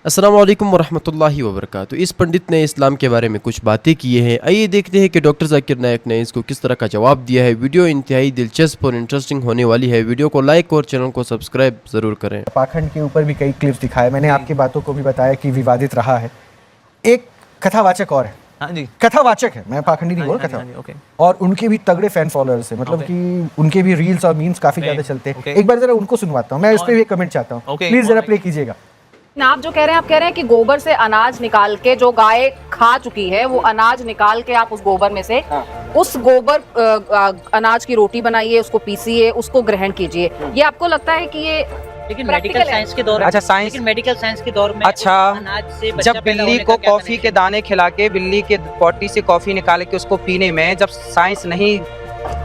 अस्सलाम वालेकुम वरहमतुल्लाहि वबरकातुहू। इस पंडित ने इस्लाम के बारे में कुछ बातें की हैं। आइए देखते हैं कि डॉक्टर जाकिर नायक ने इसको किस तरह का जवाब दिया है। वीडियो इंतहाई दिलचस्प और इंटरेस्टिंग होने वाली है। वीडियो को लाइक और चैनल को सब्सक्राइब ज़रूर करें। पाखंड के ऊपर भी कई क्लिप्स दिखाए मैंने, आपकी बातों को भी बताया कि विवादित रहा है। एक कथावाचक और है, हाँ जी, कथावाचक है, मैं पाखंडी नहीं बोल रहा, कथा। ओके। और उनके भी तगड़े फैन फॉलोअर्स हैं, मतलब कि उनके भी रील्स और मीम्स काफी ज्यादा चलते हैं। एक बार जरा उनको सुनवाता हूँ, मैं उस पर भी कमेंट चाहता हूँ, प्लीज जरा प्ले कीजिएगा। आप जो कह रहे हैं, आप कह रहे हैं कि गोबर से अनाज निकाल के जो गाय खा चुकी है वो अनाज निकाल के आप उस गोबर में से उस गोबर अनाज की रोटी बनाइए, उसको पीसिए, उसको ग्रहण कीजिए। ये आपको लगता है कि ये लेकिन मेडिकल साइंस के दौर में, अच्छा साइंस, लेकिन मेडिकल साइंस के दौर में अच्छा, अनाज से जब बिल्ली को कॉफी के दाने खिला के बिल्ली के पोटी से कॉफी निकाल के उसको पीने में जब साइंस नहीं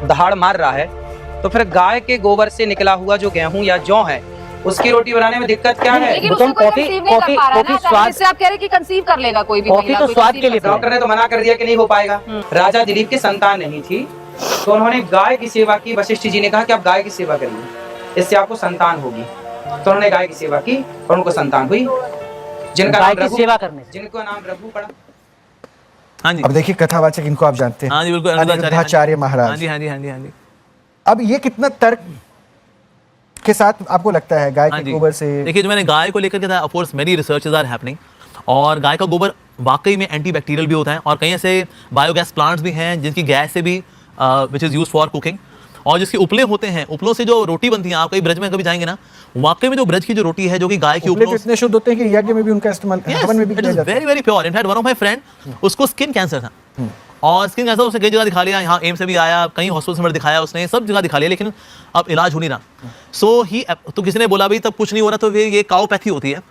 दहाड़ मार रहा है, तो फिर गाय के गोबर से निकला हुआ जो गेहूं या जौ है उसकी रोटी बनाने में दिक्कत क्या है? लेकिन उसको कॉफी स्वाद से आप कह रहे हैं कि कंसीव कर लेगा कोई भी महिला, तो स्वाद के लिए डॉक्टर ने तो मना कर दिया कि नहीं हो पाएगा। राजा दिलीप की संतान नहीं थी तो उन्होंने गाय की सेवा की। वशिष्ठ जी ने कहा कि आप गाय की सेवा करिए, इससे आपको संतान होगी। तो उन्होंने गाय की सेवा की और उनको संतान हुई, जिनका नाम रघु, सेवा करने से जिनका नाम रघु पड़ा। हाँ जी, अब देखिए कथावाचक इनको आप जानते हैं, हाँ जी, बिल्कुल, अनिरुद्धाचार्य महाराज। हाँ जी, हाँ जी, हाँ जी, हाँ जी। अब ये कितना तर्क के साथ आपको लगता है गाय के गोबर से? देखिए, जो मैंने गाय को लेकर के था, of course many researches are happening, और गाय का गोबर वाकई में एंटी बैक्टीरियल भी होता है, और कई ऐसे बायोगैस प्लांट्स भी हैं जिनकी गैस से भी which is use for cooking, और जिसके उपले होते हैं, उपलों से जो रोटी बनती है, आप कहीं ब्रज में कभी जाएंगे ना, वाकई में जो ब्रज की जो रोटी है जो कि गाय के उपलों इतने शुद्ध होते हैं कि यज्ञ में भी उनका इस्तेमाल, हवन में भी किया जाता है। Very very pure. In fact one of my friend, उसको स्किन कैंसर था, और स्किन कैंसर उसने कई जगह दिखा लिया, यहाँ एम्स से भी आया, कई हॉस्पिटल में दिखाया उसने, सब जगह दिखा लिया, लेकिन अब इलाज हो नहीं रहा। सो ही, तो किसी ने बोला भाई तब कुछ नहीं हो रहा, तो ये काउपैथी होती है,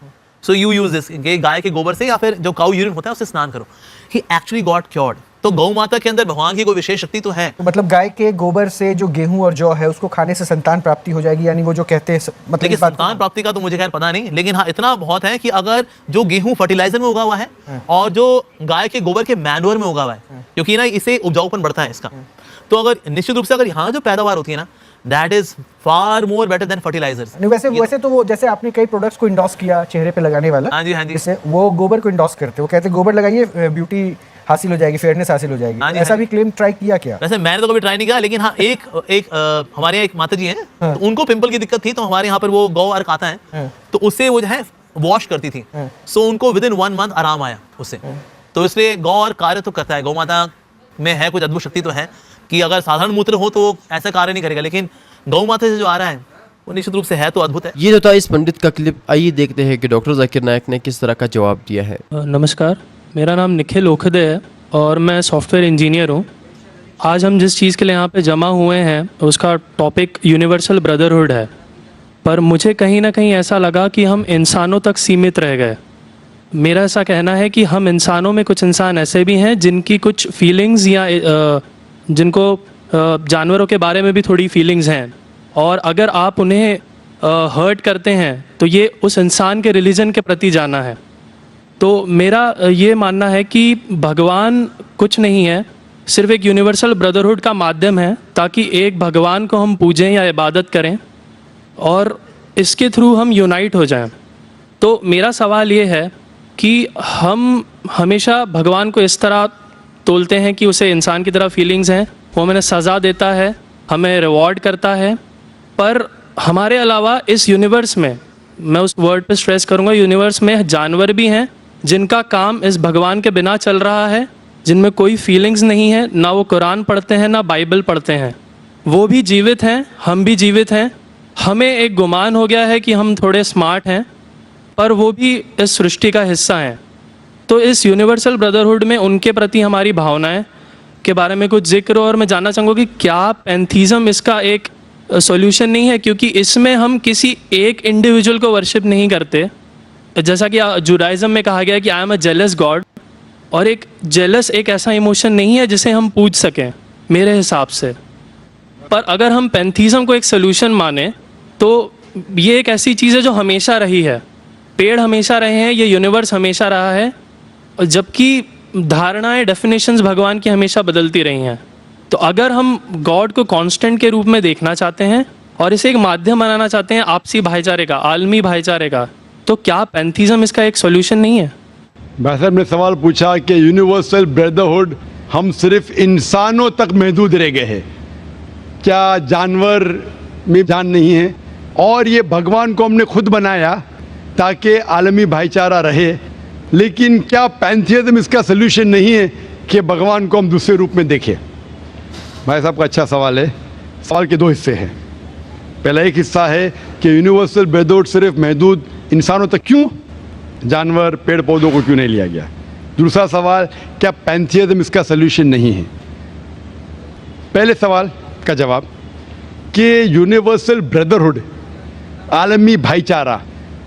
सो यू यूज दिस, गाय के गोबर से या फिर जो काउ यूरिन होता है उससे स्नान करो। ही एक्चुअली गॉट क्योर्ड। तो गौ माता के अंदर भगवान की कोई विशेष शक्ति तो है। तो मतलब गाय के गोबर से जो गेहूं और जौ है उसको खाने से संतान प्राप्ति हो जाएगी, यानी वो जो कहते हैं, मतलब संतान प्राप्ति का तो मुझे खैर पता नहीं, लेकिन हाँ इतना बहुत है कि अगर जो गेहूं फर्टिलाइजर में उगा हुआ है और जो गाय के गोबर के मैन्योर में उगा हुआ है, क्योंकि ना इससे उपजाऊपन बढ़ता है इसका, तो अगर निश्चित रूप से अगर यहाँ जो पैदावार होती है ना, that is far more better than fertilisers. वैसे तो वो, जैसे आपने कई प्रोडक्ट्स को इंडोर्स किया चेहरे पे लगाने वाला, हाँ जी, हाँ जी, जैसे वो गोबर को इंडोर्स करते हैं, वो कहते हैं गोबर लगाइए ब्यूटी हासिल हो जाएगी, फेयरनेस हासिल हो जाएगी। ऐसा भी क्लेम ट्राई किया क्या? वैसे मैंने तो कभी ट्राई नहीं किया, लेकिन हाँ एक हमारे यहाँ एक माता जी हैं, तो उनको पिंपल की दिक्कत थी, तो हमारे यहाँ पर वो गौ अर्क आता है, तो उससे वो जो है वॉश करती थी, सो उनको विद इन 1 मंथ आराम आया उससे। तो इसलिए गौ अर्क कार्य तो करता है, गौ माता में है कुछ अद्भुत शक्ति तो है कि अगर साधारण मूत्र हो तो ऐसा कार्य नहीं करेगा, लेकिन गौ माता से जो आ रहा है वो निश्चित रूप से है तो अद्भुत है। ये जो था इस पंडित का क्लिप। आइए देखते हैं कि डॉक्टर जाकिर नायक ने किस तरह का जवाब दिया है। नमस्कार, मेरा नाम निखिल ओखदे है और मैं सॉफ्टवेयर इंजीनियर हूँ। आज हम जिस चीज़ के लिए यहाँ पे जमा हुए हैं उसका टॉपिक यूनिवर्सल ब्रदरहुड है, पर मुझे कहीं ना कहीं ऐसा लगा कि हम इंसानों तक सीमित रह गए। मेरा ऐसा कहना है कि हम इंसानों में कुछ इंसान ऐसे भी हैं जिनकी कुछ फीलिंग्स या जिनको जानवरों के बारे में भी थोड़ी फीलिंग्स हैं, और अगर आप उन्हें हर्ट करते हैं तो ये उस इंसान के रिलीजन के प्रति जाना है। तो मेरा ये मानना है कि भगवान कुछ नहीं है, सिर्फ एक यूनिवर्सल ब्रदरहुड का माध्यम है ताकि एक भगवान को हम पूजें या इबादत करें और इसके थ्रू हम यूनाइट हो जाएं। तो मेरा सवाल ये है कि हम हमेशा भगवान को इस तरह तोलते हैं कि उसे इंसान की तरह फीलिंग्स हैं, वो हमें सज़ा देता है, हमें रिवॉर्ड करता है, पर हमारे अलावा इस यूनिवर्स में, मैं उस वर्ड पे स्ट्रेस करूँगा, यूनिवर्स में जानवर भी हैं जिनका काम इस भगवान के बिना चल रहा है, जिनमें कोई फीलिंग्स नहीं है, ना वो कुरान पढ़ते हैं ना बाइबल पढ़ते हैं। वो भी जीवित हैं, हम भी जीवित हैं। हमें एक गुमान हो गया है कि हम थोड़े स्मार्ट हैं, पर वो भी इस सृष्टि का हिस्सा हैं। तो इस यूनिवर्सल ब्रदरहुड में उनके प्रति हमारी भावनाएं के बारे में कुछ जिक्र, और मैं जानना चाहूँगा कि क्या पैंथीज़म इसका एक सॉल्यूशन नहीं है, क्योंकि इसमें हम किसी एक इंडिविजुअल को वर्शिप नहीं करते। जैसा कि जुडाइज़म में कहा गया है कि I am a jealous God, और एक जेलस एक ऐसा इमोशन नहीं है जिसे हम पूज सकें मेरे हिसाब से। पर अगर हम पैंथीज़म को एक सोल्यूशन माने तो ये एक ऐसी चीज़ है जो हमेशा रही है, पेड़ हमेशा रहे हैं, ये यूनिवर्स हमेशा रहा है, और जबकि धारणाएं, डेफिनेशंस भगवान की हमेशा बदलती रही हैं। तो अगर हम गॉड को कांस्टेंट के रूप में देखना चाहते हैं और इसे एक माध्यम बनाना चाहते हैं आपसी भाईचारे का, आलमी भाईचारे का, तो क्या पैंथीज़म इसका एक सॉल्यूशन नहीं है? भाई साहब ने सवाल पूछा कि यूनिवर्सल ब्रदरहुड हम सिर्फ इंसानों तक महदूद रह गए हैं, क्या जानवर में जान नहीं है? और ये भगवान को हमने खुद बनाया ताकि आलमी भाईचारा रहे, लेकिन क्या पैंथियज्म इसका सल्यूशन नहीं है कि भगवान को हम दूसरे रूप में देखें? भाई साहब का अच्छा सवाल है। सवाल के दो हिस्से हैं। पहला एक हिस्सा है कि यूनिवर्सल ब्रदरहुड सिर्फ महदूद इंसानों तक क्यों, जानवर पेड़ पौधों को क्यों नहीं लिया गया? दूसरा सवाल, क्या पैंथियज्म इसका सल्यूशन नहीं है? पहले सवाल का जवाब कि यूनिवर्सल ब्रदरहुड आलमी भाईचारा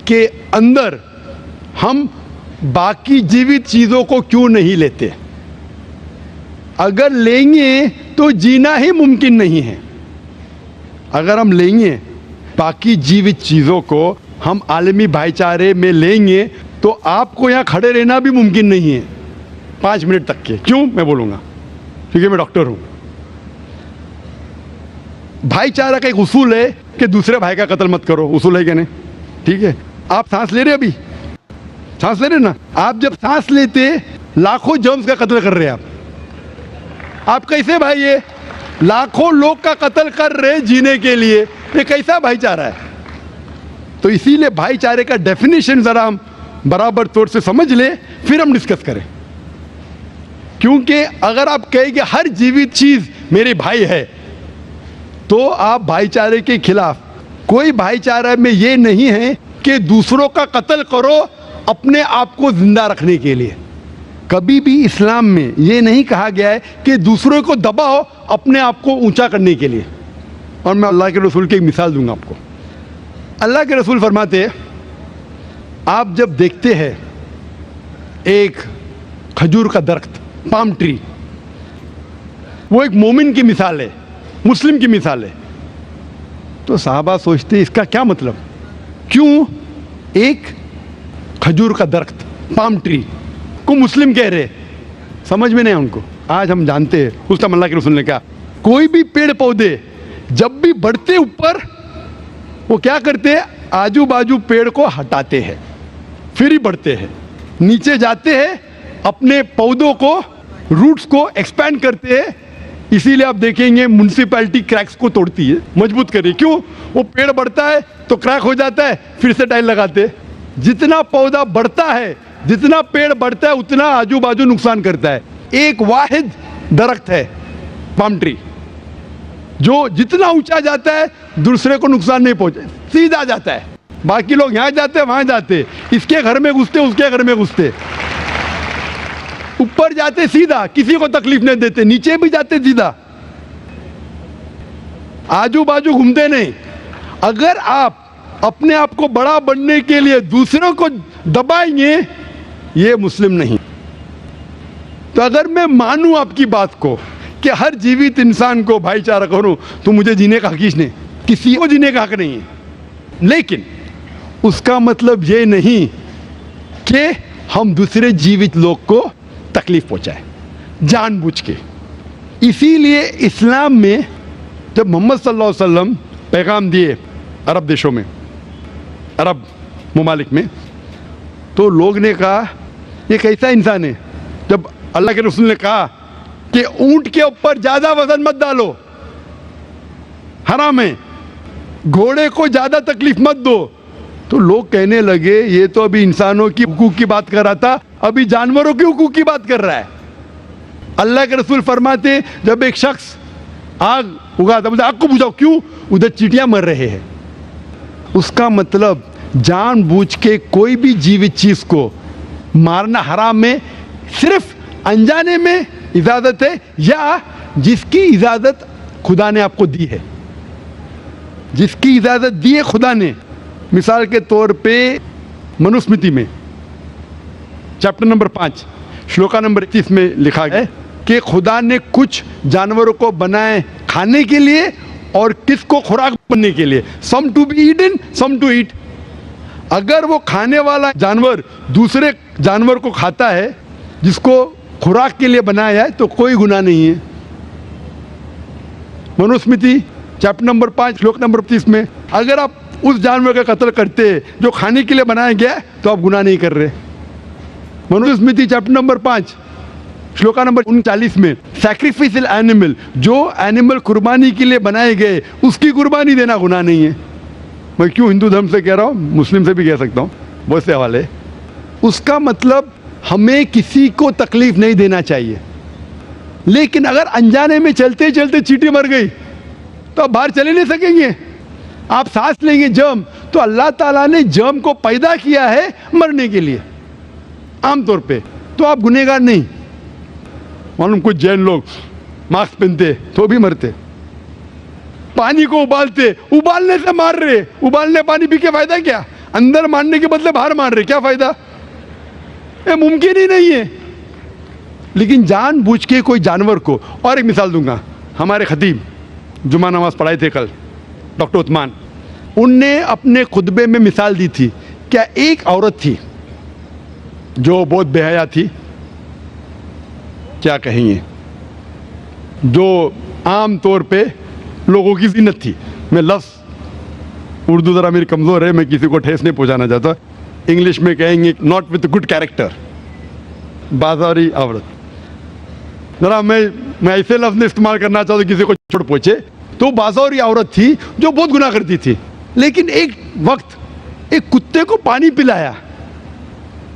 के अंदर हम बाकी जीवित चीज़ों को क्यों नहीं लेते? अगर लेंगे तो जीना ही मुमकिन नहीं है। अगर हम लेंगे बाकी जीवित चीज़ों को, हम आलमी भाईचारे में लेंगे, तो आपको यहाँ खड़े रहना भी मुमकिन नहीं है 5 मिनट तक के। क्यों? मैं बोलूँगा, क्योंकि मैं डॉक्टर हूँ। भाईचारा का एक उसूल है कि दूसरे भाई का कत्ल मत करो। उसूल है क्या नहीं? ठीक है। आप सांस ले रहे, अभी सांस ले रहे ना, आप जब सांस लेते लाखों जर्म्स का कत्ल कर रहे हैं आप कैसे भाई? ये लाखों लोग का कत्ल कर रहे जीने के लिए, ये कैसा भाईचारा है? तो इसीलिए भाईचारे का डेफिनेशन जरा हम बराबर तौर से समझ ले, फिर हम डिस्कस करें। क्योंकि अगर आप कहें कि हर जीवित चीज मेरे भाई है, तो आप भाईचारे के खिलाफ। कोई भाईचारा में ये नहीं है कि दूसरों का कत्ल करो अपने आप को जिंदा रखने के लिए। कभी भी इस्लाम में ये नहीं कहा गया है कि दूसरों को दबाओ अपने आप को ऊंचा करने के लिए। और मैं अल्लाह के रसूल की एक मिसाल दूंगा आपको। अल्लाह के रसूल फरमाते हैं, आप जब देखते हैं एक खजूर का दरख्त, पाम ट्री, वो एक मोमिन की मिसाल है, मुस्लिम की मिसाल है, तो साहबा सोचते इसका क्या मतलब? क्यों एक खजूर का दरख्त, पाम ट्री को मुस्लिम कह रहे? समझ में नहीं उनको। आज हम जानते हैं, उस टाइम अल्लाह के रसूल ने कहा कोई भी पेड़ पौधे जब भी बढ़ते ऊपर, वो क्या करते हैं? आजू बाजू पेड़ को हटाते हैं, फिर ही बढ़ते हैं। नीचे जाते हैं, अपने पौधों को, रूट्स को एक्सपैंड करते हैं। इसीलिए आप देखेंगे म्युनिसिपैलिटी क्रैक्स को तोड़ती है, मजबूत करे। क्यों? वो पेड़ बढ़ता है तो क्रैक हो जाता है, फिर से टाइल लगाते हैं। जितना पौधा बढ़ता है, जितना पेड़ बढ़ता है, उतना आजू बाजू नुकसान करता है। एक वाहिद दरख्त है पाम ट्री, जो जितना ऊंचा जाता है दूसरे को नुकसान नहीं पहुंचे, सीधा जाता है। बाकी लोग यहाँ जाते वहां जाते, इसके घर में घुसते, उसके घर में घुसते। ऊपर जाते सीधा, किसी को तकलीफ नहीं देते, नीचे भी जाते सीधा, आजू बाजू घूमते नहीं। अगर आप अपने आप को बड़ा बनने के लिए दूसरों को दबाएंगे, ये मुस्लिम नहीं। तो अगर मैं मानूं आपकी बात को कि हर जीवित इंसान को भाईचारा करूं, तो मुझे जीने का हक ही नहीं, किसी को जीने का हक नहीं है। लेकिन उसका मतलब ये नहीं कि हम दूसरे जीवित लोग को तकलीफ पहुंचाए जानबूझ के। इसीलिए इस्लाम में जब मोहम्मद सल्लल्लाहु अलैहि वसल्लम पैगाम दिए अरब देशों में, अरब ममालिक में, तो लोग ने कहा ये कैसा इंसान है? जब अल्लाह के रसूल ने कहा कि ऊंट के ऊपर ज़्यादा वजन मत डालो, हराम है, घोड़े को ज़्यादा तकलीफ मत दो, तो लोग कहने लगे ये तो अभी इंसानों की हुकूक की बात कर रहा था, अभी जानवरों की हुकूक की बात कर रहा है। अल्लाह के रसूल फरमाते जब एक शख्स आग उगाता, बोलते आग को बुझाओ, क्यों? उधर चींटियां मर रहे हैं। उसका मतलब जानबूझ के कोई भी जीवित चीज को मारना हराम है। सिर्फ अनजाने में इजाजत है, या जिसकी इजाजत खुदा ने आपको दी है, जिसकी इजाजत दी है खुदा ने। मिसाल के तौर पे मनुस्मृति में चैप्टर नंबर 5 श्लोका नंबर 31 में लिखा है कि खुदा ने कुछ जानवरों को बनाए खाने के लिए और किसको खुराक बनने के लिए। Some to be eaten, some to eat. अगर वो खाने वाला जानवर दूसरे जानवर को खाता है जिसको खुराक के लिए बनाया है, तो कोई गुनाह नहीं है। मनुस्मृति चैप्टर नंबर 5 श्लोक नंबर 30 में अगर आप उस जानवर का कत्ल करते जो खाने के लिए बनाया गया तो आप गुनाह नहीं कर रहे। Manusmriti chapter number 5 shloka number 39 में सैक्रिफिशियल एनिमल, जो एनिमल कुर्बानी के लिए बनाए गए उसकी कुर्बानी देना गुनाह नहीं है। मैं क्यों हिंदू धर्म से कह रहा हूँ, मुस्लिम से भी कह सकता हूँ, बहुत से हवाले। उसका मतलब हमें किसी को तकलीफ नहीं देना चाहिए, लेकिन अगर अनजाने में चलते चलते चींटी मर गई तो आप बाहर चले नहीं सकेंगे। आप सांस लेंगे जर्म, तो अल्लाह ताला ने जर्म को पैदा किया है मरने के लिए आमतौर पे, तो आप गुनहगार नहीं। मालूम कुछ जैन लोग मास्क पहनते तो भी मरते, पानी को उबालते, उबालने से मार रहे, उबालने पानी पी के फायदा क्या, अंदर मारने के बदले बाहर मार रहे, क्या फायदा, ये मुमकिन ही नहीं है। लेकिन जानबूझ के कोई जानवर को, और एक मिसाल दूंगा, हमारे खतीब जुमा नमाज पढ़ाए थे कल डॉक्टर उस्मान, उनने अपने खुतबे में मिसाल दी थी। क्या एक औरत थी जो बहुत बेहया थी, क्या कहेंगे, जो आम तौर पे लोगों की जीनत थी। मैं लफ्ज़ उर्दू ज़रा मेरी कमज़ोर है, मैं किसी को ठेस नहीं पहुंचाना चाहता, इंग्लिश में कहेंगे नॉट विथ गुड कैरेक्टर, बाजारी औरत। ज़रा मैं ऐसे लफ्ज़ नहीं इस्तेमाल करना चाहता किसी को छोड़ पहुँचे, तो बाजारी औरत थी जो बहुत गुनाह करती थी, लेकिन एक वक्त एक कुत्ते को पानी पिलाया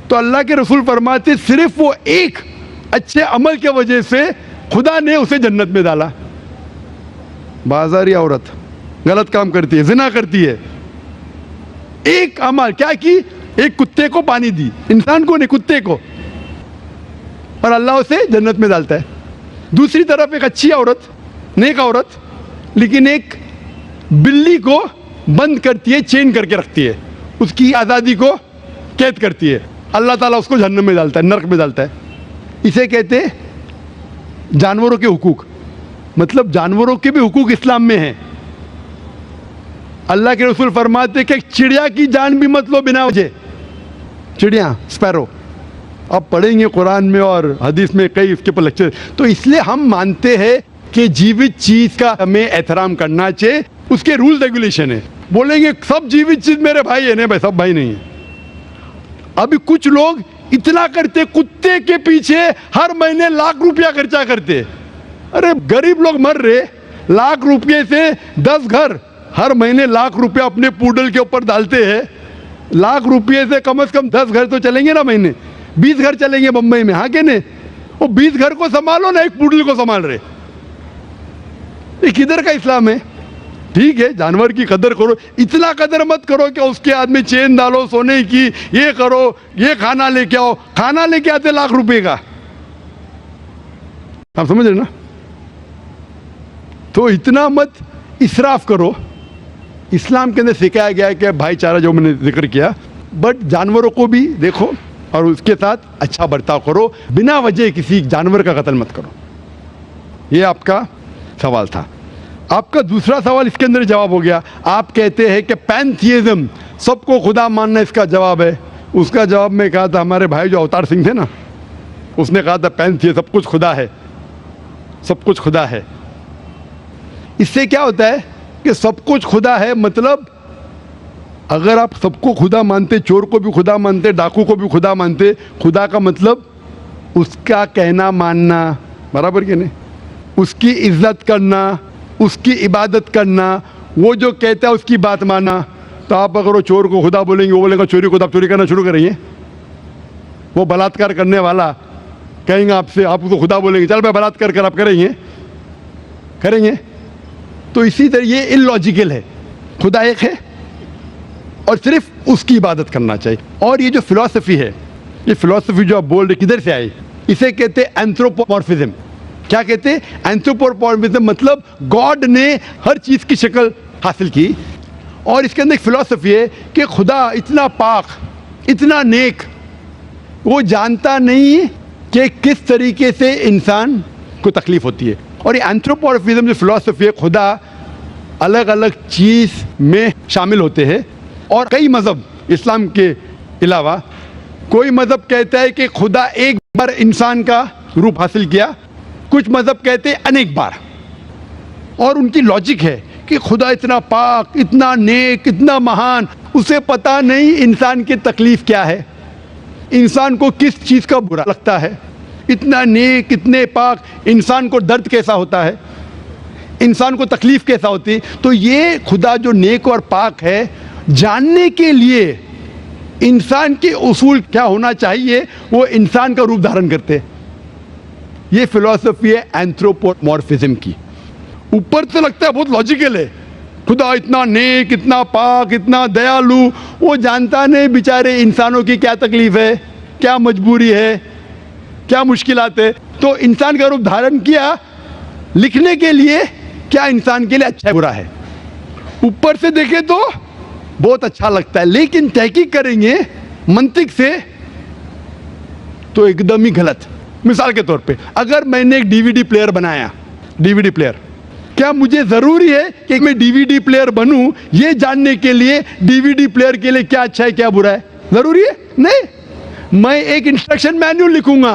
तो अल्लाह के रसूल फरमाते सिर्फ वो एक अच्छे अमल के वजह से खुदा ने उसे जन्नत में डाला। बाजारी औरत गलत काम करती है, जिना करती है, एक अमल क्या की, एक कुत्ते को पानी दी, इंसान को नहीं कुत्ते को, और अल्लाह उसे जन्नत में डालता है। दूसरी तरफ एक अच्छी औरत, नेक औरत, लेकिन एक बिल्ली को बंद करती है, चेन करके रखती है, उसकी आज़ादी को कैद करती है, अल्लाह ताला उसको जहन्नम में डालता है, नरक में डालता है। इसे कहते हैं जानवरों के हुकूक। मतलब जानवरों के भी हुकूक इस्लाम में हैं। अल्लाह के रसूल फरमाते कि चिड़िया की जान भी मत लो बिना वजह, चिड़िया स्पैरो, अब पढ़ेंगे कुरान में और हदीस में कई इसके पर लेक्चर। तो इसलिए हम मानते हैं कि जीवित चीज़ का हमें एहतराम करना चाहिए, उसके रूल रेगुलेशन है। बोलेंगे सब जीवित चीज़ मेरे भाई है, नहीं भाई सब भाई नहीं है। अभी कुछ लोग इतना करते, कुत्ते के पीछे हर महीने लाख रुपया खर्चा करते। अरे गरीब लोग मर रहे, लाख रुपये से 10 घर हर महीने लाख रुपया अपने पूडल के ऊपर डालते हैं। लाख रुपये से कम 10 घर तो चलेंगे ना महीने, 20 घर चलेंगे बम्बई में, हाँ के नहीं। वो 20 घर को संभालो ना, एक पूडल को संभाल रहे। ये किधर का इस्लाम है? ठीक है जानवर की कदर करो, इतना कदर मत करो कि उसके हाथ में चेन डालो सोने की, ये करो, ये खाना लेके आओ, खाना लेके आते लाख रुपए का, आप समझ रहे ना। तो इतना मत इसराफ करो। इस्लाम के अंदर सिखाया गया है कि भाईचारा जो मैंने जिक्र किया, बट जानवरों को भी देखो और उसके साथ अच्छा बर्ताव करो, बिना वजह किसी जानवर का कत्ल मत करो। ये आपका सवाल था। आपका दूसरा सवाल इसके अंदर जवाब हो गया। आप कहते हैं कि पैंथियज्म, सबको खुदा मानना इसका जवाब है। उसका जवाब में कहा था, हमारे भाई जो अवतार सिंह थे ना, उसने कहा था पैंथियज्म, सब कुछ खुदा है, सब कुछ खुदा है। इससे क्या होता है कि सब कुछ खुदा है, मतलब अगर आप सबको खुदा मानते, चोर को भी खुदा मानते, डाकू को भी खुदा मानते, खुदा का मतलब उसका कहना मानना, बराबर कि नहीं, उसकी इज्जत करना, उसकी इबादत करना, वो जो कहता है उसकी बात मानना। तो आप अगर वो चोर को खुदा बोलेंगे, वो बोलेगा चोरी को, तो आप चोरी करना शुरू करेंगे। वो बलात्कार करने वाला कहेंगे आपसे, आप उसको खुदा बोलेंगे, चल मैं बलात्कार कर, आप करेंगे? करेंगे? तो इसी तरह ये इलॉजिकल है। खुदा एक है और सिर्फ उसकी इबादत करना चाहिए। और ये जो फिलॉसफी है, ये फिलॉसफी जो आप बोल रहे किधर से आई, इसे कहते हैं एंथ्रोपोमॉर्फिज्म। क्या कहते हैं? एंथ्रोपोमॉर्फिज्म, मतलब गॉड ने हर चीज़ की शक्ल हासिल की। और इसके अंदर एक फिलॉसफी है कि खुदा इतना पाक, इतना नेक, वो जानता नहीं कि किस तरीके से इंसान को तकलीफ होती है। और ये एंथ्रोपोमॉर्फिज्म जो फिलॉसफी है, खुदा अलग अलग चीज़ में शामिल होते हैं। और कई मज़हब इस्लाम के अलावा, कोई मज़हब कहता है कि खुदा एक बार इंसान का रूप हासिल किया, कुछ मज़हब कहते हैं अनेक बार। और उनकी लॉजिक है कि खुदा इतना पाक, इतना नेक, इतना महान, उसे पता नहीं इंसान की तकलीफ क्या है, इंसान को किस चीज़ का बुरा लगता है। इतना नेक, इतने पाक, इंसान को दर्द कैसा होता है, इंसान को तकलीफ कैसा होती है। तो ये खुदा जो नेक और पाक है, जानने के लिए इंसान के उसूल क्या होना चाहिए वो इंसान का रूप धारण करते हैं। ये फिलॉसफी है एंथ्रोपोमॉर्फिज्म की। ऊपर से लगता है बहुत लॉजिकल है, खुदा इतना नेक, इतना पाक, इतना दयालु, वो जानता नहीं बेचारे इंसानों की क्या तकलीफ है, क्या मजबूरी है, क्या मुश्किलात है। तो इंसान का रूप धारण किया लिखने के लिए क्या इंसान के लिए अच्छा है बुरा है। ऊपर से देखें तो बहुत अच्छा लगता है, लेकिन तहकीक करेंगे मंतिक से तो एकदम ही गलत। मिसाल के तौर पे अगर मैंने एक डीवीडी प्लेयर बनाया, डीवीडी प्लेयर, क्या मुझे जरूरी है कि मैं डीवीडी प्लेयर बनूं ये जानने के लिए डीवीडी प्लेयर के लिए क्या अच्छा है क्या बुरा है? जरूरी है? नहीं। मैं एक इंस्ट्रक्शन मैन्युअल लिखूंगा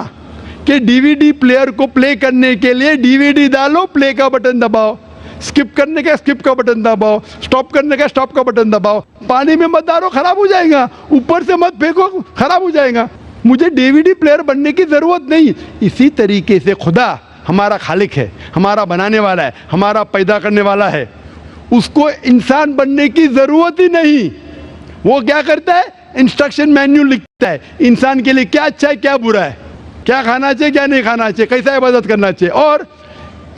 कि डीवीडी प्लेयर को प्ले करने के लिए डीवीडी डालो, प्ले का बटन दबाओ, स्किप करने का स्किप का बटन दबाओ, स्टॉप करने का स्टॉप का बटन दबाओ, पानी में मत डालो खराब हो जाएगा, ऊपर से मत फेंको खराब हो जाएगा। मुझे डीवीडी प्लेयर बनने की जरूरत नहीं। इसी तरीके से खुदा हमारा खालिक है, हमारा बनाने वाला है, हमारा पैदा करने वाला है, उसको इंसान बनने की जरूरत ही नहीं। वो क्या करता है? इंस्ट्रक्शन मैन्युअल लिखता है, इंसान के लिए क्या अच्छा है क्या बुरा है, क्या खाना चाहिए क्या नहीं खाना चाहिए, कैसा इबादत करना चाहिए। और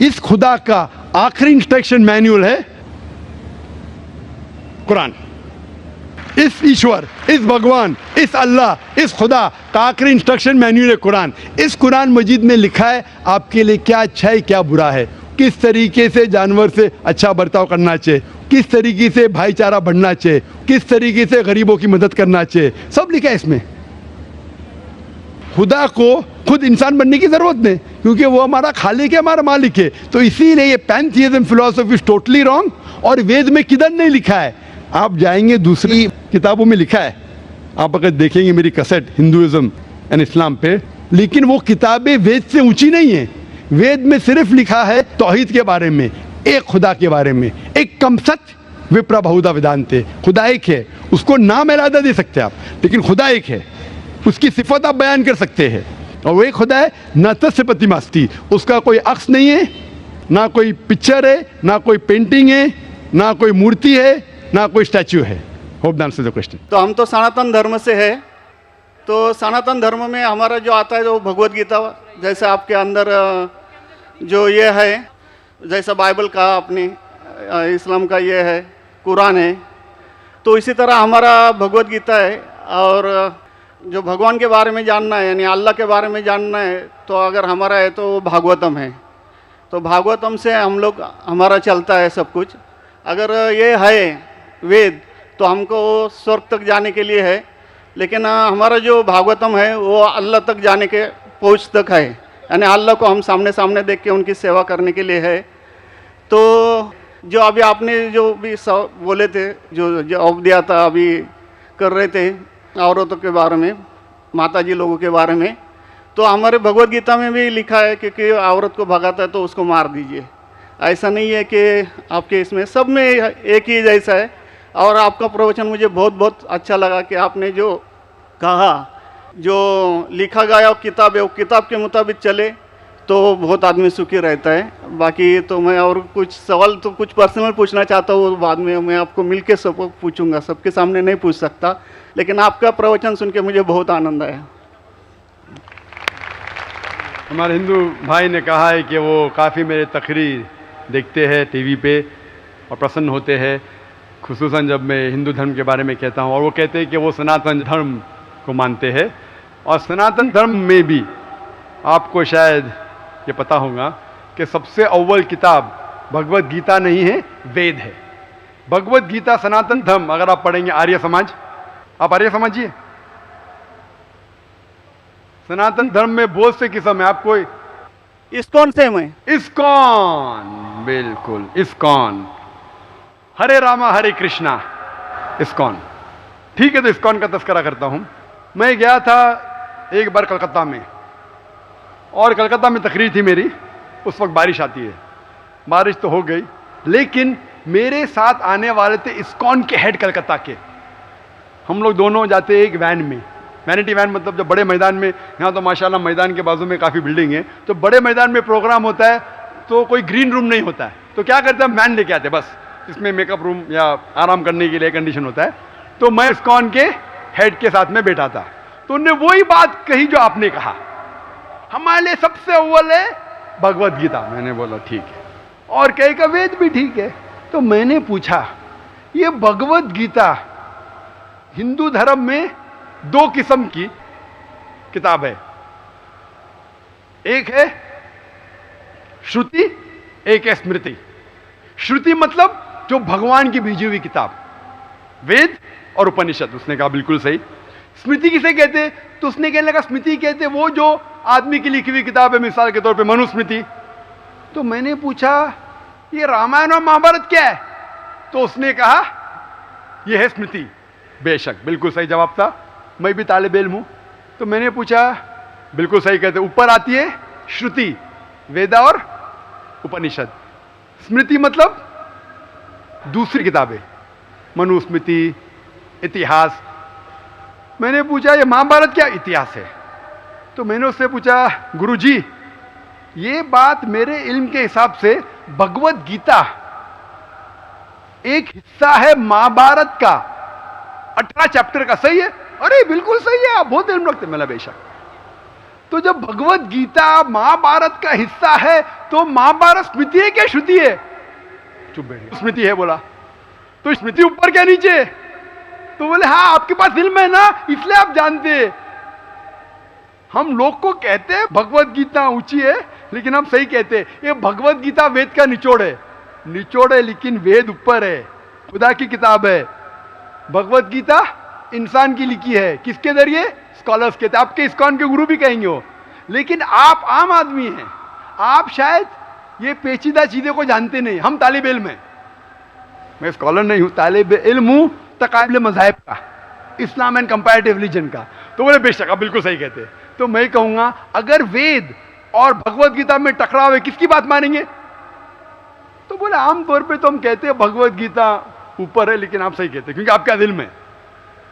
इस खुदा का आखिरी इंस्ट्रक्शन मैन्युअल है कुरान। इस ईश्वर, इस भगवान, इस अल्लाह, इस खुदा का आखिरी इंस्ट्रक्शन मैन्युअल है कुरान। इस कुरान मजीद में लिखा है आपके लिए क्या अच्छा है क्या बुरा है, किस तरीके से जानवर से अच्छा बर्ताव करना चाहिए, किस तरीके से भाईचारा बढ़ना चाहिए, किस तरीके से गरीबों की मदद करना चाहिए, सब लिखा है इसमें। खुदा को खुद इंसान बनने की जरूरत नहीं, क्योंकि वो हमारा खालिक है, हमारा मालिक है। तो इसीलिए ये पैंथीइज्म फिलॉसफी इज टोटली रॉन्ग। और वेद में किधर नहीं लिखा है, आप जाएंगे दूसरी किताबों में लिखा है, आप अगर देखेंगे मेरी कैसेट हिंदुइज्म एंड इस्लाम पे, लेकिन वो किताबें वेद से ऊंची नहीं है। वेद में सिर्फ लिखा है तौहीद के बारे में, एक खुदा के बारे में, एक कम सत्य विप्रा बहुधा वेदांते। खुदा एक है, उसको नाम अलहदा दे सकते हैं आप, लेकिन खुदा एक है, उसकी सिफत आप बयान कर सकते हैं। और वो एक खुदा है न तस्य प्रतिमास्ती, उसका कोई अक्स नहीं है, ना कोई पिक्चर है, ना कोई पेंटिंग है, ना कोई मूर्ति है, ना कोई स्टैच्यू है। Hope that answers the question. तो हम तो सनातन धर्म से है, तो सनातन धर्म में हमारा जो आता है वो भगवत गीता, जैसे आपके अंदर जो ये है, जैसा बाइबल का आपने, इस्लाम का ये है, कुरान है, तो इसी तरह हमारा भगवत गीता है। और जो भगवान के बारे में जानना है, यानी अल्लाह के बारे में जानना है, तो अगर हमारा है तो भागवतम है। तो भागवतम से हम लोग, हमारा चलता है सब कुछ। अगर ये है वेद तो हमको स्वर्ग तक जाने के लिए है, लेकिन हमारा जो भागवतम है वो अल्लाह तक जाने के पहुँच तक है, यानी अल्लाह को हम सामने सामने देख के उनकी सेवा करने के लिए है। तो जो अभी आपने जो भी बोले थे, जो जवाब दिया था, अभी कर रहे थे औरतों के बारे में, माताजी लोगों के बारे में, तो हमारे भगवत गीता में भी लिखा है कि औरत को भगाता है तो उसको मार दीजिए। ऐसा नहीं है कि आपके इसमें सब में एक ही जैसा है। और आपका प्रवचन मुझे बहुत बहुत अच्छा लगा कि आपने जो कहा, जो लिखा गया वो किताब है, वो किताब के मुताबिक चले तो बहुत आदमी सुखी रहता है। बाकी तो मैं और कुछ सवाल तो कुछ पर्सनल पूछना चाहता हूँ, बाद में मैं आपको मिल के सब पूछूँगा, सबके सामने नहीं पूछ सकता, लेकिन आपका प्रवचन सुन के मुझे बहुत आनंद आया। हमारे हिंदू भाई ने कहा है कि वो काफ़ी मेरे तकरीर देखते हैं टीवी पे और प्रसन्न होते हैं, खुसूसन जब मैं हिंदू धर्म के बारे में कहता हूँ। और वो कहते हैं कि वो सनातन धर्म को मानते हैं, और सनातन धर्म में भी आपको शायद ये पता होगा कि सबसे अव्वल किताब भगवत गीता नहीं है, वेद है। भगवत गीता सनातन धर्म, अगर आप पढ़ेंगे आर्य समाज, आप आर्य समझिए, सनातन धर्म में बहुत से किस्म है। आपको इस्कॉन से मैं, इस्कॉन, बिल्कुल इस्कॉन, हरे रामा हरे कृष्णा, इस्कॉन, ठीक है। तो इस्कॉन का तस्करा करता हूं। मैं गया था एक बार कलकत्ता में, और कलकत्ता में तकरीर थी मेरी, उस वक्त बारिश आती है, बारिश तो हो गई, लेकिन मेरे साथ आने वाले थे इस्कॉन के हेड कलकत्ता के। हम लोग दोनों जाते एक वैन में, वैनिटी वैन, मतलब जब बड़े मैदान में, यहाँ तो माशाल्लाह मैदान के बाजू में काफ़ी बिल्डिंग है, तो बड़े मैदान में प्रोग्राम होता है तो कोई ग्रीन रूम नहीं होता है, तो क्या करते हैं, वैन लेके आते बस, इसमें मेकअप रूम या आराम करने के लिए कंडीशन होता है। तो मैं इस्कॉन के हेड के साथ में बैठा था, तो उन्होंने वही बात कही जो आपने कहा, हमारे लिए सबसे अव्वल है भगवत गीता। मैंने बोला ठीक है, और कहीं का वेद भी ठीक है। तो मैंने पूछा, ये भगवत गीता हिंदू धर्म में दो किस्म की किताब है, एक है श्रुति, एक है स्मृति। श्रुति मतलब जो भगवान की भेजी हुई किताब, वेद और उपनिषद। उसने कहा बिल्कुल सही। स्मृति किसे कहते, तो उसने कहने लगा स्मृति कहते वो जो आदमी की लिखी हुई किताब है, मिसाल के तौर पे मनुस्मृति। तो मैंने पूछा ये रामायण और महाभारत क्या है, तो उसने कहा यह है स्मृति। बेशक बिल्कुल सही जवाब था, मैं भी तालिब इल्म हूं। तो मैंने पूछा, बिल्कुल सही कहते, ऊपर आती है श्रुति, वेद और उपनिषद। स्मृति मतलब दूसरी किताबें, मनुस्मृति, इतिहास। मैंने पूछा ये महाभारत क्या इतिहास है, तो मैंने उससे पूछा गुरुजी ये बात मेरे इल्म के हिसाब से भगवत गीता एक हिस्सा है महाभारत का, 18 चैप्टर का, सही है? अरे बिल्कुल सही है, आप बहुत इल्म रखते। मैंने बेशक। तो जब भगवत गीता महाभारत का हिस्सा है तो महाभारत स्मृति है क्या श्रुति है? चुप बैठे, स्मृति है बोला। तो स्मृति ऊपर क्या नीचे? तो बोले हाँ आपके पास इल्म है ना, इसलिए आप जानते हैं। हम लोग को कहते हैं भगवत गीता ऊंची है, लेकिन हम सही कहते हैं ये भगवत गीता वेद का निचोड़ है। निचोड़ है लेकिन वेद ऊपर है, खुदा की किताब है। भगवत गीता इंसान की लिखी है, किसके जरिए? स्कॉलर्स कहते हैं, आपके इस्कॉन के गुरु भी कहेंगे वो। लेकिन आप आम आदमी हैं, आप शायद ये पेचीदा चीजें को जानते नहीं। हम तालिब इल्म हैं, मैं स्कॉलर नहीं हूं, तालिब इल्म हूं तकाबिल मज़ाहिब का, इस्लाम एंड कंपैरेटिव रिलीजन का। तो बोले बेशक आप बिल्कुल सही कहते हैं। तो मैं कहूंगा अगर वेद और भगवत गीता में टकराव है, किसकी बात मानेंगे? तो बोले आमतौर पे तो हम कहते हैं भगवत गीता ऊपर है, लेकिन आप सही कहते हैं क्योंकि आपका दिल में।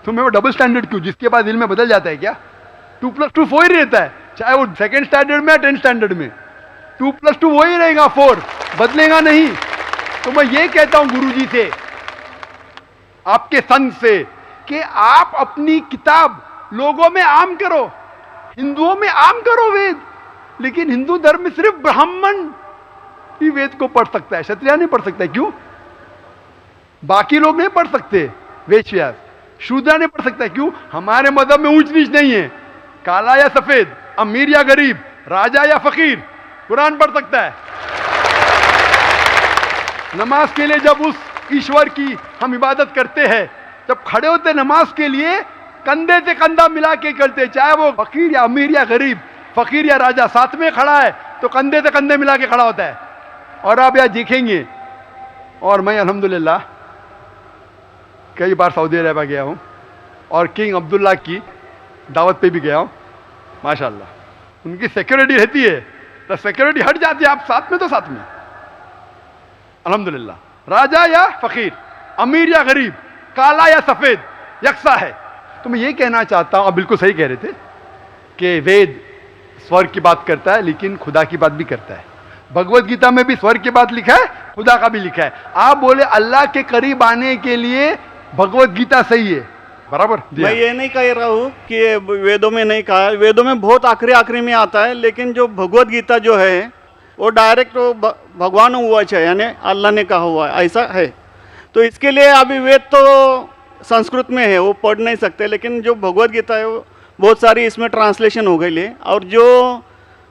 तो मैं वो डबल स्टैंडर्ड क्यों? जिसके बाद दिल में बदल जाता है क्या? 2+2 4 ही रहता है, चाहे वो सेकेंड स्टैंडर्ड में या 10th स्टैंडर्ड में 2+2 वही रहेगा, 4 बदलेगा नहीं। तो मैं ये कहता हूं गुरुजी से, आपके संत से, कि आप अपनी किताब लोगों में आम करो, हिंदुओं में आम करो वेद। लेकिन हिंदू धर्म में सिर्फ ब्राह्मण ही वेद को पढ़ सकता है, क्षत्रिय नहीं पढ़ सकता है। क्यों? बाकी लोग नहीं पढ़ सकते, वेद व्यास शूद्र नहीं पढ़ सकता है। क्यों? हमारे मजहब में ऊंच नीच नहीं है, काला या सफेद, अमीर या गरीब, राजा या फकीर, कुरान पढ़ सकता है। नमाज के लिए जब उस ईश्वर की हम इबादत करते हैं, जब खड़े होते नमाज के लिए कंधे से कंधा मिला के करते, चाहे वो फकीर या अमीर या गरीब, फकीर या राजा साथ में खड़ा है तो कंधे से कंधे मिला के खड़ा होता है। और आप यहाँ देखेंगे, और मैं अल्हम्दुलिल्लाह कई बार सऊदी अरब गया हूँ और किंग अब्दुल्ला की दावत पे भी गया हूँ, माशाल्लाह उनकी सिक्योरिटी रहती है तो सिक्योरिटी हट जाती है, आप साथ में तो साथ में अल्हम्दुलिल्लाह। राजा या फकीर, अमीर या गरीब, काला या सफेद, यकसा है। तो मैं ये कहना चाहता हूँ, आप बिल्कुल सही कह रहे थे कि वेद स्वर्ग की बात करता है लेकिन खुदा की बात भी करता है। भगवत गीता में भी स्वर्ग की बात लिखा है, खुदा का भी लिखा है। आप बोले अल्लाह के करीब आने के लिए भगवत गीता सही है, बराबर? मैं ये नहीं कह रहा हूँ कि ये वेदों में नहीं कहा है, वेदों में बहुत आखिरी में आता है, लेकिन जो भगवत गीता जो है वो डायरेक्ट भगवान हुआ है, यानी अल्लाह ने कहा हुआ है, ऐसा है। तो इसके लिए अभी वेद तो संस्कृत में है, वो पढ़ नहीं सकते, लेकिन जो भगवत गीता है वो बहुत सारी इसमें ट्रांसलेशन हो गई है। और जो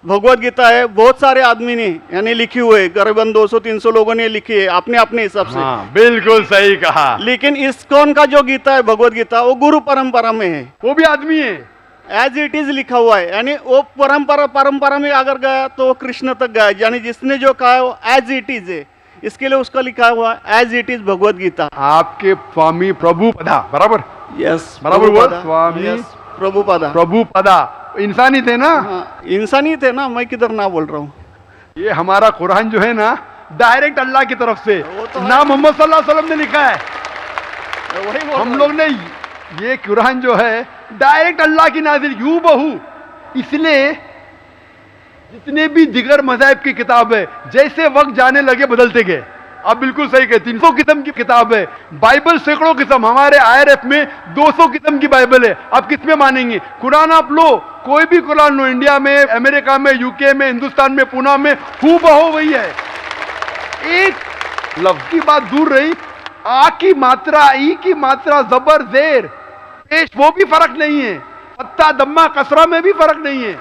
भगवत गीता है बहुत सारे आदमी ने यानी लिखी हुई है, करीबन 200-300 लोगों ने लिखी है अपने अपने हिसाब से। हाँ, बिल्कुल सही कहा। लेकिन इस्कॉन का जो गीता है भगवत गीता वो गुरु परंपरा में है, वो भी आदमी है, एज इट इज लिखा हुआ है, यानी वो परंपरा में अगर गया तो वो कृष्ण तक गया, यानी जिसने जो कहा है वो एज इट इज है, इसके लिए उसका लिखा हुआ as it is Bhagavad Gita. आपके स्वामी प्रभुपदा, बराबर? यस, बराबर हुआ, स्वामी प्रभुपदा इंसानी थे ना? हाँ, इंसानी थे ना, मैं किधर ना बोल रहा हूँ। ये हमारा कुरान जो है ना, डायरेक्ट अल्लाह की तरफ से, ना मोहम्मद सल्लल्लाहु अलैहि वसल्लम ने लिखा है। हम लोग ने ये कुरान जो है डायरेक्ट अल्लाह की नाजिल यूं बहू, इसलिए जितने भी दिगर मज़ाहिब की किताब है जैसे वक्त जाने लगे बदलते गए। आप बिल्कुल सही कहते हैं, 300 किस्म की किताब है, बाइबल सैकड़ों किस्म, हमारे IRF में 200 किस्म की बाइबल है। आप किस में मानेंगे? कुरान आप लो, कोई भी कुरान लो, इंडिया में, अमेरिका में, UK में, हिंदुस्तान में, पूना में, हूबहू वही है। एक लफ्ज की बात दूर रही, आ की मात्रा, ई की मात्रा, जबर जेर पेश, वो भी फर्क नहीं है, फत्ता दम्मा कसरा में भी फर्क नहीं है।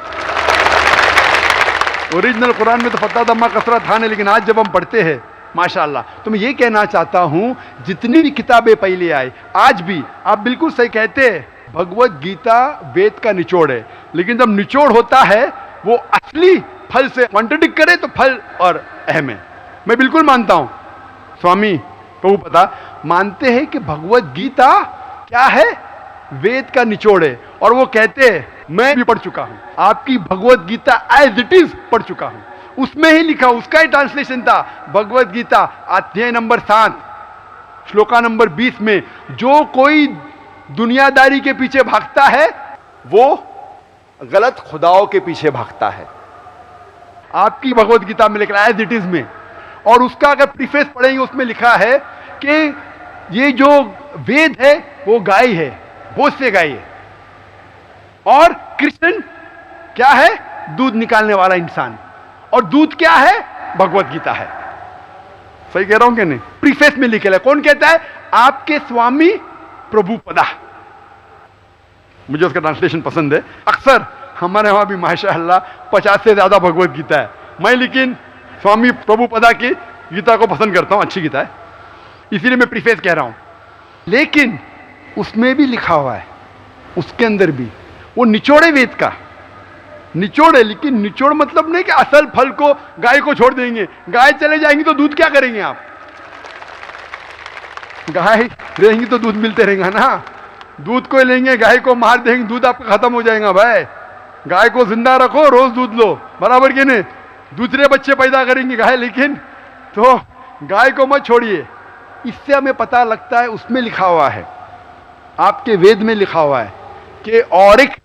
ओरिजिनल कुरान में तो फत्ता दम्मा कसरा था नहीं, लेकिन आज जब हम पढ़ते हैं माशाअल्लाह। तो मैं ये कहना चाहता हूं, जितनी भी किताबें पहले आई, आज भी आप बिल्कुल सही कहते हैं, भगवत गीता वेद का निचोड़ है, लेकिन जब निचोड़ होता है वो असली फल से कॉन्ट्रडिक्ट करे तो फल और अहम है। मैं बिल्कुल मानता हूं, स्वामी प्रभुपदा मानते हैं कि भगवत गीता क्या है, वेद का निचोड़ है, और वो कहते हैं, मैं भी पढ़ चुका हूं, आपकी Bhagavad Gita as it is पढ़ चुका हूं, उसमें ही लिखा, उसका ही ट्रांसलेशन था। भगवत गीता अध्याय नंबर 7 श्लोका नंबर 20 में, जो कोई दुनियादारी के पीछे भागता है वो गलत खुदाओं के पीछे भागता है। आपकी भगवत गीता में लिखा एज इट इज में, और उसका अगर प्रीफेस पढ़ेंगे उसमें लिखा है कि ये जो वेद है वो गाय है, बोझ से गाय है, और कृष्ण क्या है, दूध निकालने वाला इंसान, और दूध क्या है, भगवत गीता है। सही कह रहा हूं कि नहीं? प्रीफेस में लिखे है। कौन कहता है? आपके स्वामी प्रभुपदा। मुझे उसका ट्रांसलेशन पसंद है। अक्सर हमारे वहां भी माशाअल्लाह 50 से ज्यादा भगवत गीता है, मैं लेकिन स्वामी प्रभुपदा की गीता को पसंद करता हूं, अच्छी गीता है, इसीलिए मैं प्रीफेस कह रहा हूं। लेकिन उसमें भी लिखा हुआ है, उसके अंदर भी वो निचोड़े वेद का निचोड़ है, लेकिन निचोड़ मतलब नहीं कि असल फल को गाय को छोड़ देंगे, गाय चले जाएंगी तो दूध क्या करेंगे आप? गाय रहेंगी तो दूध मिलते रहेगा ना, दूध को लेंगे, गाय को मार देंगे, दूध आपका खत्म हो जाएगा। भाई गाय को जिंदा रखो, रोज दूध लो, बराबर के नहीं? दूसरे बच्चे पैदा करेंगे गाय, लेकिन तो गाय को मत छोड़िए। इससे हमें पता लगता है, उसमें लिखा हुआ है, आपके वेद में लिखा हुआ है कि और एक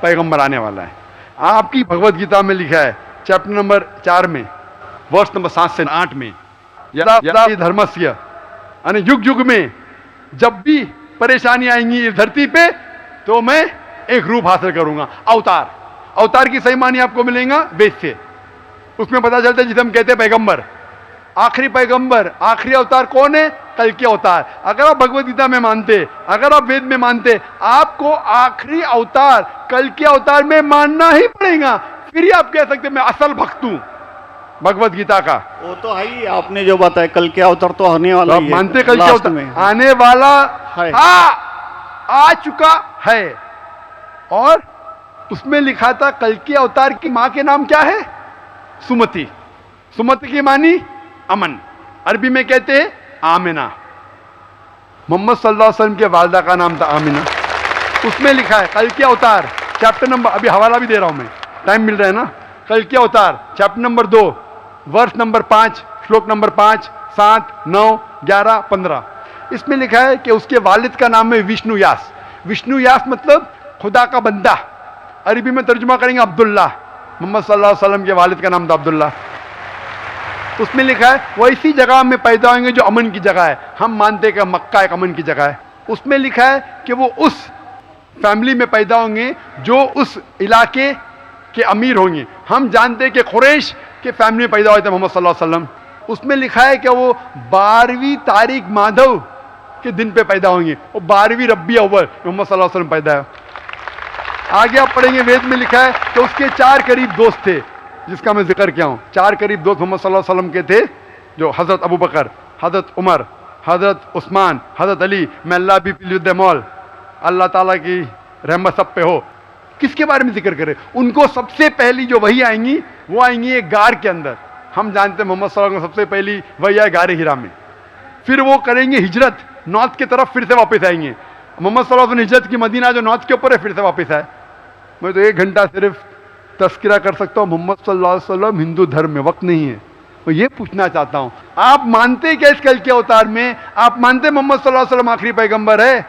पैगंबर आने वाला है। आपकी भगवत गीता में लिखा है चैप्टर नंबर 4 में वर्ष नंबर 7 से 8 में, यदा धर्मस्य, यानी युग युग में जब भी परेशानी आएंगी इस धरती पे तो मैं एक रूप हासिल करूंगा, अवतार। अवतार की सही मानी आपको मिलेगा वेद से, उसमें पता चलता है जिसे हम कहते हैं पैगंबर। आखिरी पैगंबर, आखिरी अवतार कौन है? कल के अवतार। अगर आप भगवत गीता में मानते, अगर आप वेद में मानते, आपको आखिरी अवतार कल के अवतार में मानना ही पड़ेगा, फिर ही आप कह सकते मैं असल भक्त हूं भगवत गीता का। वो तो है ही, आपने जो बताया कल के अवतार तो आने वाला तो ही है, मानते कल के लास्ट अवतार में आने वाला है। आ चुका है, और उसमें लिखा था कल के अवतार की मां के नाम क्या है? सुमति। सुमति की मानी अमन, अरबी में कहते हैं आमिना। मोहम्मद सल्लल्लाहु अलैहि वसल्लम के वालदा का नाम था आमिना। उसमें लिखा है कल के अवतार, चैप्टर नंबर, अभी हवाला भी दे रहा हूं मैं, टाइम मिल रहा है ना, कल के अवतार चैप्टर नंबर 2 वर्ष नंबर 5 श्लोक नंबर 5, 7, 9, 11, 15। इसमें लिखा है कि उसके वालिद का नाम है विष्णु यास। विष्णु यास मतलब खुदा का बंदा, अरबी में तर्जुमा करेंगे अब्दुल्ला। मोहम्मद सल्लल्लाहु अलैहि वसल्लम के वालिद का नाम था अब्दुल्ला। उसमें लिखा है वो इसी जगह में पैदा होंगे जो अमन की जगह है। हम मानते हैं कि मक्का एक अमन की जगह है। उसमें लिखा है कि वो उस फैमिली में पैदा होंगे जो उस इलाके के अमीर होंगे। हम जानते हैं कि कुरैश के फैमिली में पैदा हुए थे मोहम्मद सल्लल्लाहु अलैहि वसल्लम। उसमें लिखा है कि वो 12वीं तारीख माधव के दिन पे पैदा होंगे, वो 12वीं रब्बी अव्वल मोहम्मद सल्लल्लाहु अलैहि वसल्लम पैदा है। आगे आप पढ़ेंगे वेद में लिखा है कि उसके 4 करीब दोस्त थे, जिसका मैं जिक्र किया हूँ। 4 करीब दोस्त मोहम्मद सल्लल्लाहु अलैहि वसल्लम के थे, जो हज़रत अबू बकर, हज़रत उमर, हज़रत उस्मान, हज़रत अली। मैं अल्लाह भी पिल मौल, अल्लाह ताला की रहमत सब पे हो। किसके बारे में जिक्र करें? उनको सबसे पहली जो वही आएंगी वो आएंगी एक गार के अंदर। हम जानते हैं मोहम्मद सल्लल्लाहु अलैहि वसल्लम सबसे पहली वही आए गार हिरा में। फिर वो करेंगे हिजरत, नॉर्थ की तरफ फिर से वापस आएंगे। मोहम्मद सल्लल्लाहु अलैहि वसल्लम हिजरत की मदीना जो नॉर्थ के ऊपर है, फिर से वापस आए। मैं तो 1 घंटा सिर्फ तस्करा कर सकता हूँ। मोहम्मद सल्लल्लाहु अलैहि वसल्लम हिंदू धर्म में, वक्त नहीं है, मैं ये पूछना चाहता हूँ, आप मानते क्या इस कल के अवतार में? आप मानते मोहम्मद सल्लल्लाहु अलैहि वसल्लम आखिरी पैगंबर है?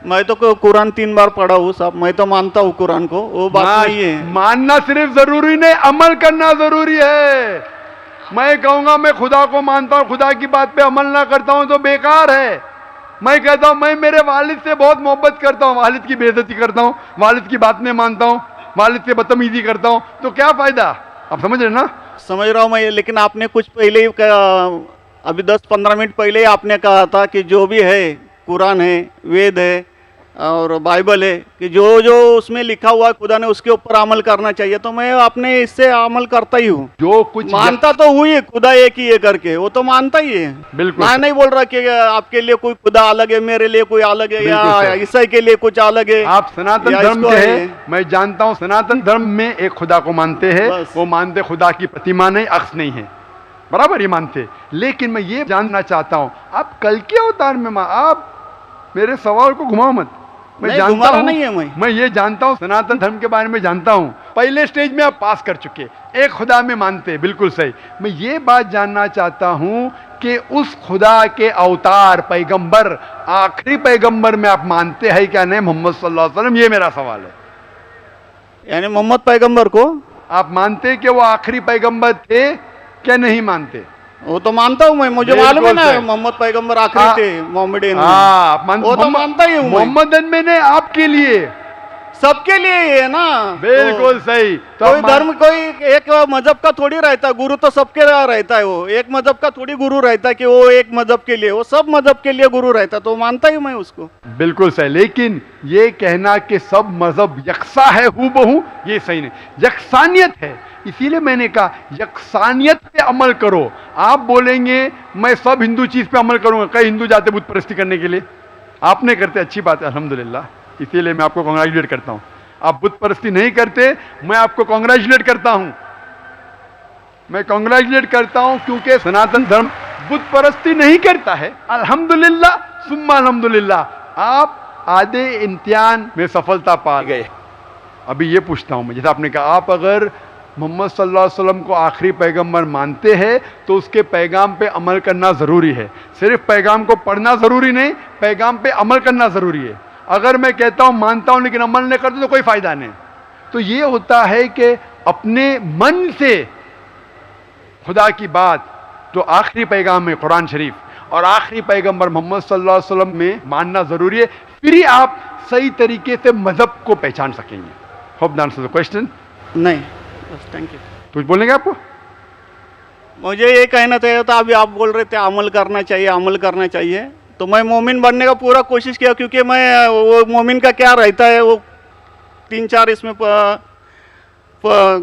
मैं तो कुरान 3 बार पढ़ा हूँ साहब, मैं तो मानता हूँ कुरान को, वो बात नहीं है। मानना सिर्फ जरूरी नहीं, अमल करना जरूरी है। मैं कहूंगा मैं खुदा को मानता हूँ, खुदा की बात पे अमल ना करता हूँ तो बेकार है। मैं कहता हूँ मैं मेरे वालिद से बहुत मोहब्बत करता हूँ, वालिद की बेइज्जती करता हूँ, वालिद की बात नहीं मानता हूँ, वालिद से बदतमीजी करता हूँ, तो क्या फायदा? आप समझ रहे ना? समझ रहा हूँ मैं, लेकिन आपने कुछ पहले ही अभी 10-15 मिनट पहले ही आपने कहा था कि जो भी है कुरान है, वेद है और बाइबल है, कि जो जो उसमें लिखा हुआ है खुदा ने उसके ऊपर अमल करना चाहिए। तो मैं अपने इससे अमल करता ही हूँ, जो कुछ मानता तो हुई है खुदा एक ही है करके, वो तो मानता ही है। बिल्कुल, मैं नहीं बोल रहा कि आपके लिए कोई खुदा अलग है, मेरे लिए कोई अलग है, या ईसाई के लिए कुछ अलग है। आप सनातन धर्म के हैं, मैं जानता हूँ सनातन धर्म में एक खुदा को मानते हैं, वो मानते खुदा की प्रतिमा नहीं, अक्स नहीं है, बराबर ये मानते। लेकिन मैं ये जानना चाहता हूँ, आप कल के अवतार में आप मेरे सवाल को घुमाओ मत, मैं जानता हूँ नहीं है, मैं ये जानता हूँ सनातन धर्म के बारे में जानता हूँ। पहले स्टेज में आप पास कर चुके, एक खुदा में मानते, बिल्कुल सही। मैं ये बात जानना चाहता हूँ कि उस खुदा के अवतार पैगंबर, आखिरी पैगंबर में आप मानते हैं क्या नहीं, मोहम्मद सल्लल्लाहु अलैहि वसल्लम? ये मेरा सवाल है। यानी मोहम्मद पैगंबर को आप मानते कि वो आखिरी पैगंबर थे क्या नहीं मानते? वो तो मानता हूँ मैं, मुझे मालूम है ना मोहम्मद पैगंबर आखिरी थे, मोहम्मदियन। वो तो मानता ही हूँ। मोहम्मदन में ने आपके लिए, सबके लिए है ना, बिल्कुल सही। तो कोई धर्म, कोई एक मजहब का थोड़ी रहता है गुरु, तो सबके रहता है। वो एक मजहब का थोड़ी गुरु रहता है कि वो एक मजहब के लिए, वो सब मजहब के लिए गुरु रहता है, तो मानता ही मैं उसको। बिल्कुल सही। लेकिन ये कहना कि सब मजहब यकसा है हूबहू, ये सही नहीं, यकसानियत है। इसीलिए मैंने कहा यकसानियत पे अमल करो। आप बोलेंगे मैं सब हिंदू चीज पे अमल करूंगा, कई हिंदू जाते बुत परस्ती करने के लिए, आप नहीं करते, अच्छी बात है अल्हम्दुलिल्लाह, इसीलिए मैं आपको कांग्रेचुलेट करता हूं। आप बुत परस्ती नहीं करते, मैं आपको कांग्रेचुलेट करता हूं, मैं कांग्रेचुलेट करता हूं, क्योंकि सनातन धर्म बुत परस्ती नहीं करता है। अल्हम्दुलिल्लाह सुम्मा अल्हम्दुलिल्लाह, आप आधे इम्तिहान में सफलता पा गए। अभी ये पूछता हूं मैं, जैसे आपने कहा आप अगर मोहम्मद सल्लल्लाहु अलैहि वसल्लम को आखिरी पैगंबर मानते हैं तो उसके पैगाम पे अमल करना ज़रूरी है। सिर्फ पैगाम को पढ़ना ज़रूरी नहीं, पैगाम पे अमल करना ज़रूरी है। अगर मैं कहता हूँ मानता हूँ लेकिन अमल नहीं करता तो कोई फ़ायदा नहीं। तो ये होता है कि अपने मन से खुदा की बात, जो आखिरी पैगाम है कुरान शरीफ, और आखिरी पैगंबर मोहम्मद सल्लल्लाहु अलैहि वसल्लम में मानना ज़रूरी है, फिर ही आप सही तरीके से मज़हब को पहचान सकेंगे। Hope the answer the question. नहीं, थैंक यू। कुछ बोलने का आपको? मुझे ये कहना चाहिए था, अभी आप बोल रहे थे अमल करना चाहिए, अमल करना चाहिए, तो मैं मोमिन बनने का पूरा कोशिश किया, क्योंकि मैं वो मोमिन का क्या रहता है वो 3-4 इसमें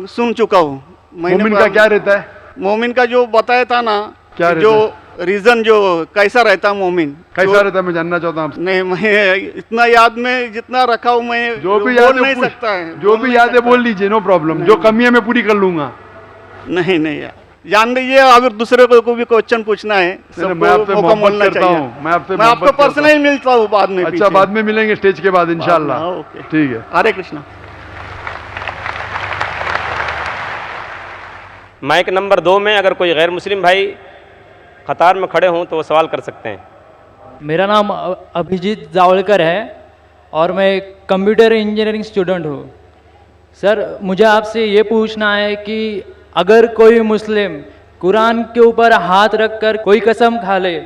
सुन चुका हूँ। मोमिन का क्या रहता है? मोमिन का जो बताया था ना, क्या जो रीजन जो कैसा रहता है मोमिन, कैसा रहता है मैं जानना चाहता हूँ। नहीं, मैं इतना याद में जितना रखा हूँ मैं जो भी बोल नहीं सकता है, जो भी याद है बोल लीजिए, नो प्रॉब्लम, जो कमी है मैं पूरी कर लूंगा। नहीं नहीं यार, जान दीजिए, अगर दूसरे को भी क्वेश्चन पूछना है मैं आपसे मोहब्बत करता हूँ, मैं आपको पर्सनली मिलता हूँ बाद में। अच्छा, बाद में मिलेंगे स्टेज के बाद इंशाल्लाह। ठीक है, हरे कृष्णा। माइक नंबर 2 में अगर कोई गैर मुस्लिम भाई कतार में खड़े हों तो वो सवाल कर सकते हैं। मेरा नाम अभिजीत जावलकर है और मैं कंप्यूटर इंजीनियरिंग स्टूडेंट हूँ। सर, मुझे आपसे ये पूछना है कि अगर कोई मुस्लिम कुरान के ऊपर हाथ रखकर कोई कसम खा ले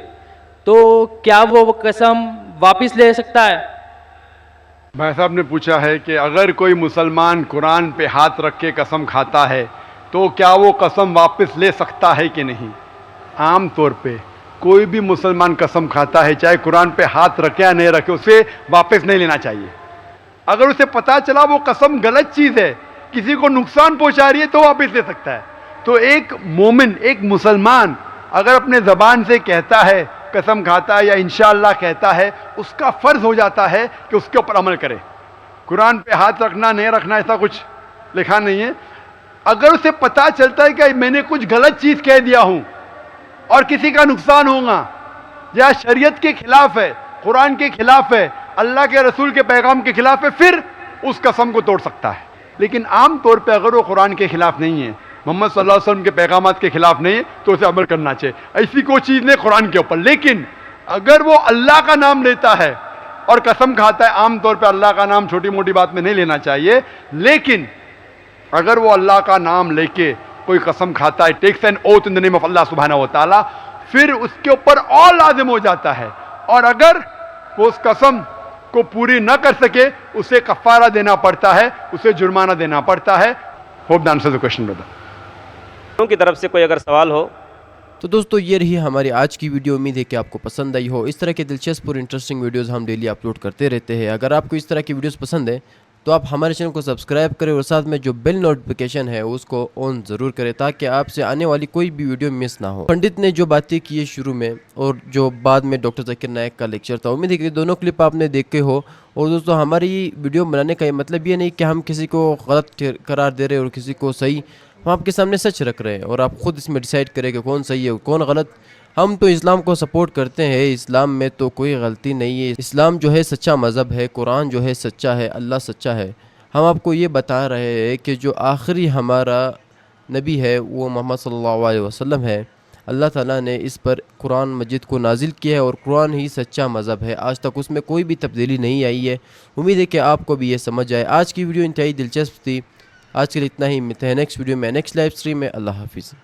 तो क्या वो कसम वापस ले सकता है? भाई साहब ने पूछा है कि अगर कोई मुसलमान कुरान पे हाथ रख के कसम खाता है तो क्या वो कसम वापस ले सकता है कि नहीं। आम तौर पे कोई भी मुसलमान कसम खाता है, चाहे कुरान पे हाथ रखे या नहीं रखे, उसे वापस नहीं लेना चाहिए। अगर उसे पता चला वो कसम गलत चीज़ है, किसी को नुकसान पहुंचा रही है, तो वापस ले सकता है। तो एक मोमिन, एक मुसलमान अगर अपने ज़बान से कहता है, कसम खाता है या इंशाअल्लाह कहता है, उसका फ़र्ज़ हो जाता है कि उसके ऊपर अमल करे। कुरान पे हाथ रखना नहीं रखना ऐसा कुछ लिखा नहीं है। अगर उसे पता चलता है कि मैंने कुछ गलत चीज़ कह दिया हूँ और किसी का नुकसान होगा या शरीयत के खिलाफ है, कुरान के खिलाफ है, अल्लाह के रसूल के पैगाम के खिलाफ है, फिर उस कसम को तोड़ सकता है। लेकिन आम तौर पे अगर वो कुरान के खिलाफ नहीं है, मोहम्मद सल्लल्लाहु अलैहि वसल्लम के पैगामात के खिलाफ नहीं है तो उसे अमल करना चाहिए। ऐसी कोई चीज़ नहीं कुरान के ऊपर। लेकिन अगर वो अल्लाह का नाम लेता है और कसम खाता है, आमतौर पर अल्लाह का नाम छोटी मोटी बात में नहीं लेना चाहिए, लेकिन अगर वो अल्लाह का नाम लेके कोई कसम खाता है, takes an oath in the name of Allah सुब्हानहू व तआला, फिर उसके ऊपर और लाजिम हो जाता है। और अगर वो उस कसम को पूरी न कर सके उसे कफारा देना पड़ता है, उसे जुर्माना देना पड़ता है। Hope the answer the question brother. की तरफ से कोई अगर सवाल हो तो दोस्तों ये रही हमारी आज की वीडियो। उम्मीद है कि आपको पसंद आई हो। इस तरह के दिलचस्प और इंटरेस्टिंग वीडियोस हम डेली अपलोड करते रहते हैं। अगर आपको इस तरह की वीडियोस पसंद है तो आप हमारे चैनल को सब्सक्राइब करें और साथ में जो बेल नोटिफिकेशन है उसको ऑन ज़रूर करें ताकि आपसे आने वाली कोई भी वीडियो मिस ना हो। पंडित ने जो बातें की है शुरू में और जो बाद में डॉक्टर जाकिर नायक का लेक्चर था, उम्मीद है कि दोनों क्लिप आपने देखे हो। और दोस्तों हमारी वीडियो बनाने का ये मतलब ये नहीं कि हम किसी को गलत करार दे रहे हैं और किसी को सही। हम आपके सामने सच रख रहे हैं और आप खुद इसमें डिसाइड करें कि कौन सही है कौन गलत। हम तो इस्लाम को सपोर्ट करते हैं, इस्लाम में तो कोई गलती नहीं है। इस्लाम जो है सच्चा मज़हब है, कुरान जो है सच्चा है, अल्लाह सच्चा है। हम आपको ये बता रहे हैं कि जो आखिरी हमारा नबी है वो मोहम्मद सल्लल्लाहु अलैहि वसल्लम है। अल्लाह ताला ने इस पर कुरान मजिद को नाजिल किया है और कुरान ही सच्चा मज़हब है। आज तक उसमें कोई भी तब्दीली नहीं आई है। उम्मीद है कि आपको भी ये समझ आए। आज की वीडियो इंतहाई दिलचस्प थी। आज के लिए इतना ही। मिलते हैं नेक्स्ट वीडियो में, नेक्स्ट लाइव स्ट्रीम में। अल्लाह हाफिज़।